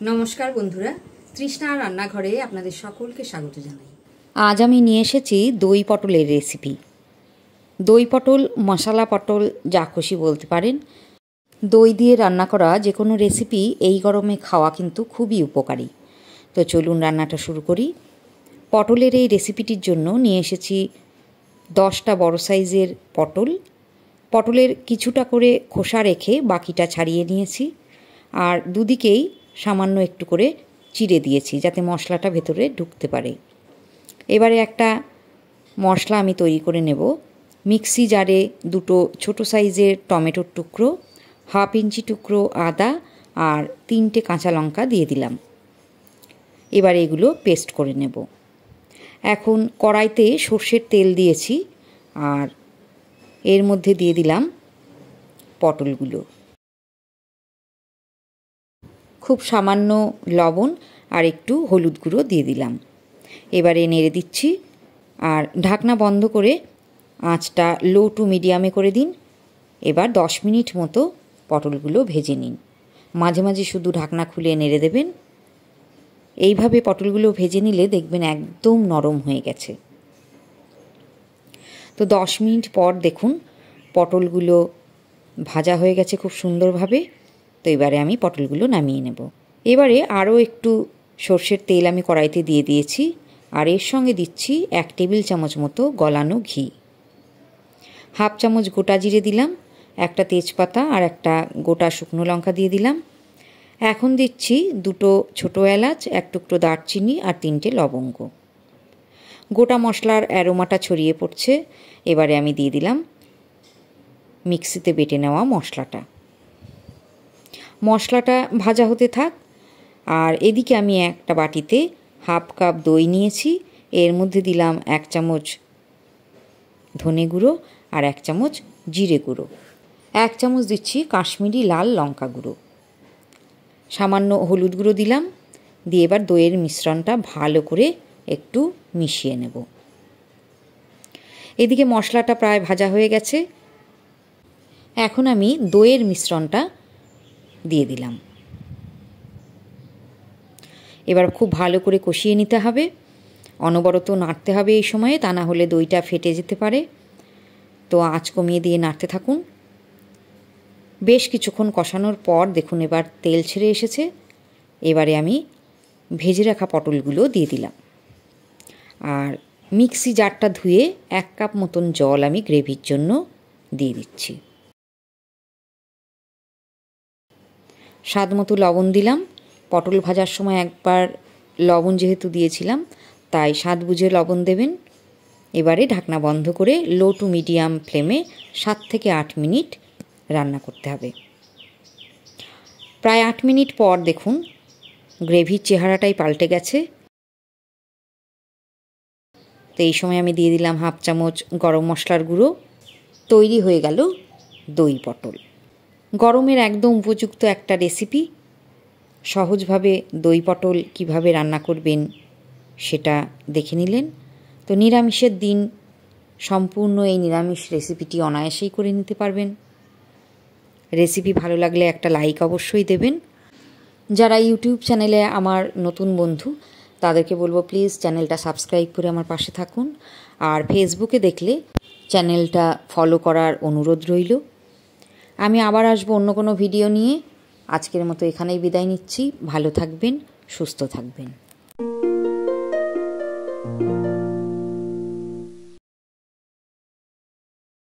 নমস্কার বন্ধুরা, তৃষ্ণা রান্নাঘরে আপনাদের সকলকে স্বাগত জানাই। আজ আমি নিয়ে এসেছি দই পটলের রেসিপি। দই পটল, মশলা পটল, যা খুশি বলতে পারেন। দই দিয়ে রান্না করা যে কোনো রেসিপি এই গরমে খাওয়া কিন্তু খুবই উপকারী। তো চলুন রান্নাটা শুরু করি। পটলের এই রেসিপিটির জন্য নিয়ে এসেছি 10টা বড় সাইজের পটল। পটলের কিছুটা করে খোসা রেখে বাকিটা ছাড়িয়ে নিয়েছি, আর দুদিকেই সামান্য একটু করে চিড়ে দিয়েছি যাতে মশলাটা ভেতরে ঢুকতে পারে। এবারে একটা মশলা আমি তৈরি করে নেব। মিক্সি জারে 2টো ছোট সাইজের টমেটোর টুকরো, 1/2 ইঞ্চি টুকরো আদা আর 3টে কাঁচা লঙ্কা দিয়ে দিলাম। এবার এগুলো পেস্ট করে নেব। এখন কড়াইতে সর্ষের তেল দিয়েছি, আর এর মধ্যে দিয়ে দিলাম পটলগুলো। খুব সামান্য লবণ আর একটু হলুদ গুঁড়ো দিয়ে দিলাম। এবারে নেড়ে দিচ্ছি, আর ঢাকনা বন্ধ করে আঁচটা লো টু মিডিয়ামে করে দিন। এবার 10 মিনিট মতো পটলগুলো ভেজে নিন। মাঝে মাঝে শুধু ঢাকনা খুলে নেড়ে দেবেন। এইভাবে পটলগুলো ভেজে নিলে দেখবেন একদম নরম হয়ে গেছে। তো 10 মিনিট পর দেখুন পটলগুলো ভাজা হয়ে গেছে খুব সুন্দরভাবে। তো এবারে আমি পটলগুলো নামিয়ে নেব। এবারে আরও একটু সর্ষের তেল আমি কড়াইতে দিয়ে দিয়েছি, আর এর সঙ্গে দিচ্ছি 1 টেবিল চামচ মতো গলানো ঘি। 1/2 চামচ গোটা জিরে দিলাম, একটা তেজপাতা আর একটা গোটা শুকনো লঙ্কা দিয়ে দিলাম। এখন দিচ্ছি 2টো ছোটো এলাচ, 1 টুকরো দারচিনি আর 3টে লবঙ্গ। গোটা মশলার অ্যারোমাটা ছড়িয়ে পড়ছে। এবারে আমি দিয়ে দিলাম মিক্সিতে বেটে নেওয়া মশলাটা। মশলাটা ভাজা হতে থাক, আর এদিকে আমি একটা বাটিতে 1/2 কাপ দই নিয়েছি। এর মধ্যে দিলাম 1 চামচ ধনে গুঁড়ো আর 1 চামচ জিরে গুঁড়ো। 1 চামচ দিচ্ছি কাশ্মীরি লাল লঙ্কা গুঁড়ো। সামান্য হলুদ গুঁড়ো দিলাম। দিয়ে এবার দইয়ের মিশ্রণটা ভালো করে একটু মিশিয়ে নেব। এদিকে মশলাটা প্রায় ভাজা হয়ে গেছে। এখন আমি দইয়ের মিশ্রণটা দিয়ে দিলাম। এবার খুব ভালো করে কষিয়ে নিতে হবে। অনবরত নাড়তে হবে এই সময়ে, তা না হলে দইটা ফেটে যেতে পারে। তো আঁচ কমিয়ে দিয়ে নাড়তে থাকুন। বেশ কিছুক্ষণ কষানোর পর দেখুন এবার তেল ছেড়ে এসেছে। এবারে আমি ভেজে রাখা পটলগুলো দিয়ে দিলাম, আর মিক্সি জারটা ধুয়ে 1 কাপ মতন জল আমি গ্রেভির জন্য দিয়ে দিচ্ছি। স্বাদ মতো লবণ দিলাম। পটল ভাজার সময় একবার লবণ যেহেতু দিয়েছিলাম, তাই স্বাদ বুঝে লবণ দেবেন। এবারে ঢাকনা বন্ধ করে লো টু মিডিয়াম ফ্লেমে 7 থেকে 8 মিনিট রান্না করতে হবে। প্রায় 8 মিনিট পর দেখুন গ্রেভির চেহারাটাই পাল্টে গেছে। তো এই সময় আমি দিয়ে দিলাম 1/2 চামচ গরম মশলার গুঁড়ো। তৈরি হয়ে গেল দই পটল। গরমের একদম উপযুক্ত একটা রেসিপি। সহজভাবে দই পটল কিভাবে রান্না করবেন সেটা দেখে নিলেন। তো নিরামিষের দিন সম্পূর্ণ এই নিরামিষ রেসিপিটি অনায়াসেই করে নিতে পারবেন। রেসিপি ভালো লাগলে একটা লাইক অবশ্যই দেবেন। যারা ইউটিউব চ্যানেলে আমার নতুন বন্ধু, তাদেরকে বলবো প্লিজ চ্যানেলটা সাবস্ক্রাইব করে আমার পাশে থাকুন। আর ফেসবুকে দেখলে চ্যানেলটা ফলো করার অনুরোধ রইল। আমি আবার আসবো অন্য কোনো ভিডিও নিয়ে। আজকের মতো এখানেই বিদায় নিচ্ছি। ভালো থাকবেন, সুস্থ থাকবেন।